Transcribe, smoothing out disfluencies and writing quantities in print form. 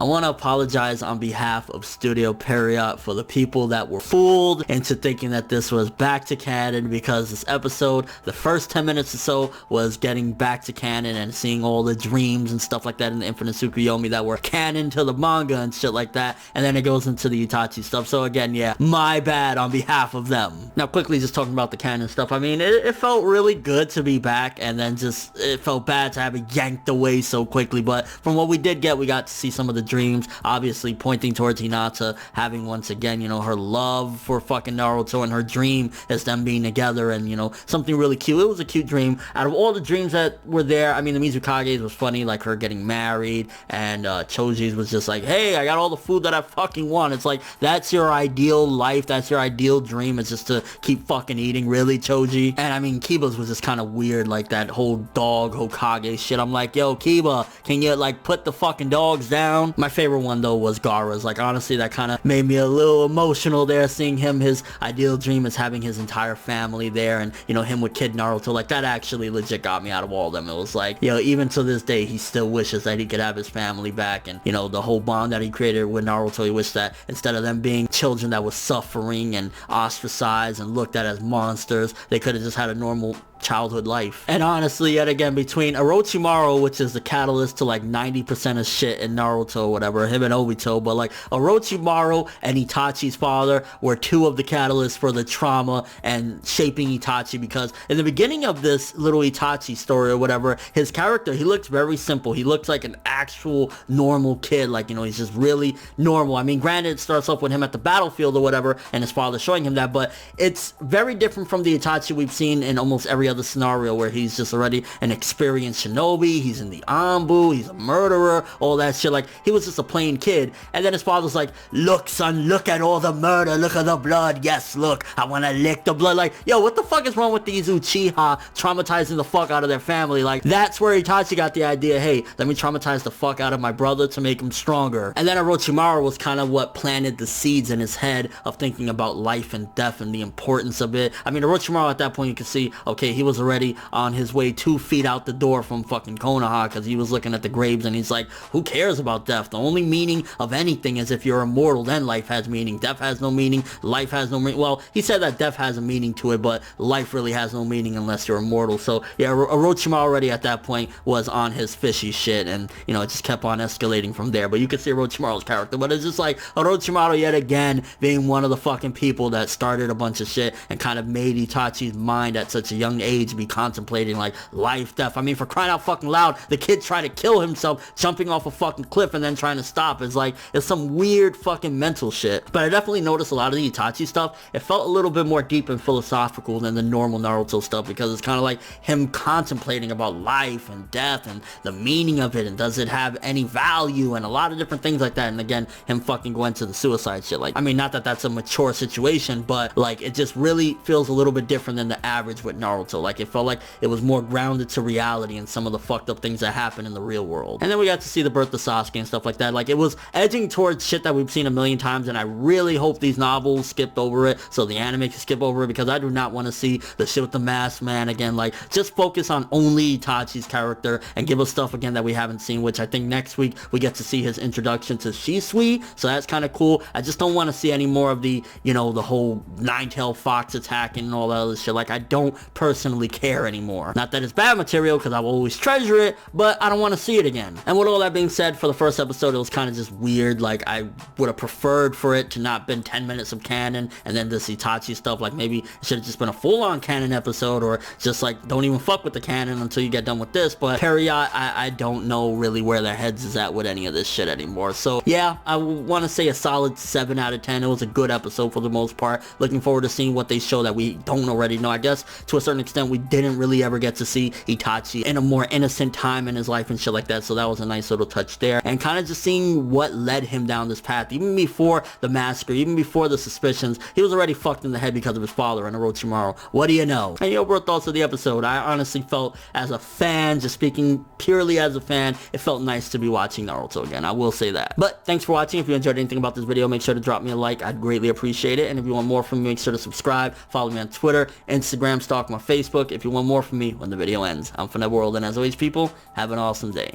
want to apologize on behalf of Studio Period for the people that were fooled into thinking that this was back to canon, because this episode, the first 10 minutes or so, was getting back to canon and seeing all the dreams and stuff like that in the Infinite Tsukuyomi that were canon to the manga and shit like that, and then it goes into the Itachi stuff. So again, yeah, my bad on behalf of them. Now quickly just talking about the canon stuff, I mean, it felt really good to be back, and then just it felt bad to have it yanked away so quickly. But from what we did get, we got to see some of the dreams, obviously pointing towards Hinata having once again, you know, her love for fucking Naruto, and her dream is them being together, and you know, something really cute. It was a cute dream. Out of all the dreams that were there, I mean, the Mizukage's was funny, like her getting married, and Choji's was just like, hey, I got all the food that I fucking want. It's like, that's your ideal life, that's your ideal dream, is just to keep fucking eating, really, Choji? And I mean, Kiba's was just kind of weird, like that whole dog Hokage shit. I'm like, yo, Kiba, can you like put the fucking dogs down? My favorite one though was Gaara's. Like, honestly, that kind of made me a little emotional there, seeing him, his ideal dream is having his entire family there, and you know, him with Kid Naruto. Like, that actually legit got me out of all of them. It was like, yo, even to this day, he still wishes that he could have his family back, and you know, the whole bond that he created with Naruto, he wished that instead of them being children that was suffering and ostracized and looked at as monsters, they could have just had a normal childhood life. And honestly, yet again, between Orochimaru, which is the catalyst to like 90% of shit in Naruto or whatever, him and Obito, but like Orochimaru and Itachi's father were two of the catalysts for the trauma and shaping Itachi, because in the beginning of this little Itachi story or whatever, his character, he looked very simple. He looked like an actual normal kid, like, you know, he's just really normal. I mean, granted, it starts off with him at the battlefield or whatever, and his father showing him that, but it's very different from the Itachi we've seen in almost every other scenario, where he's just already an experienced shinobi, he's in the Anbu, he's a murderer, all that shit. Like, he was just a plain kid, and then his father's like, look son, look at all the murder, look at the blood, yes, look, I want to lick the blood. Like, yo, what the fuck is wrong with these Uchiha traumatizing the fuck out of their family? Like, that's where Itachi got the idea, hey, let me traumatize the fuck out of my brother to make him stronger. And then Orochimaru was kind of what planted the seeds in his head of thinking about life and death and the importance of it. I mean, Orochimaru at that point, you could see, okay, he was already on his way 2 feet out the door from fucking Konoha, because he was looking at the graves, and he's like, who cares about death? The only meaning of anything is if you're immortal, then life has meaning. Death has no meaning, life has no meaning. Well, he said that death has a meaning to it, but life really has no meaning unless you're immortal. So yeah, Orochimaru already at that point was on his fishy shit, and you know, it just kept on escalating from there. But you could see Orochimaru's character, but it's just like Orochimaru yet again being one of the fucking people that started a bunch of shit and kind of made Itachi's mind at such a young age be contemplating like life, death. I mean, for crying out fucking loud, the kid trying to kill himself, jumping off a fucking cliff and then trying to stop. Is like, it's some weird fucking mental shit. But I definitely noticed a lot of the Itachi stuff, it felt a little bit more deep and philosophical than the normal Naruto stuff, because it's kind of like him contemplating about life and death and the meaning of it, and does it have any value, and a lot of different things like that. And again, him fucking going to the suicide shit. Like, I mean, not that that's a mature situation, but like, it just really feels a little bit different than the average with Naruto. Like, it felt like it was more grounded to reality and some of the fucked up things that happen in the real world. And then we got to see the birth of Sasuke and stuff like that. Like, it was edging towards shit that we've seen a million times, and I really hope these novels skipped over it so the anime can skip over it, because I do not want to see the shit with the masked man again. Like, just focus on only Itachi's character and give us stuff again that we haven't seen, which I think next week we get to see his introduction to Shisui, so that's kind of cool. I just don't want to see any more of the, you know, the whole nine-tailed fox attacking and all that other shit. Like, I don't personally care anymore. Not that it's bad material, because I will always treasure it, but I don't want to see it again. And with all that being said, for the first episode, it was kind of just weird. Like, I would have preferred for it to not been 10 minutes of canon, and then this Itachi stuff. Like, maybe it should have just been a full-on canon episode, or just like, don't even fuck with the canon until you get done with this. But Period, I don't know really where their heads is at with any of this shit anymore. So yeah, I want to say a solid 7 out of 10. It was a good episode for the most part. Looking forward to seeing what they show that we don't already know. I guess to a certain extent we didn't really ever get to see Itachi in a more innocent time in his life and shit like that, so that was a nice little touch there. And kind of just seeing what led him down this path. Even before the massacre, even before the suspicions, he was already fucked in the head because of his father and Orochimaru. What do you know? And your thoughts of the episode? I honestly felt, as a fan, just speaking purely as a fan, it felt nice to be watching Naruto again. I will say that. But thanks for watching. If you enjoyed anything about this video, make sure to drop me a like. I'd greatly appreciate it. And if you want more from me, make sure to subscribe. Follow me on Twitter, Instagram, stalk my Facebook if you want more from me when the video ends. I'm ForneverWorld, and as always, people, have an awesome day.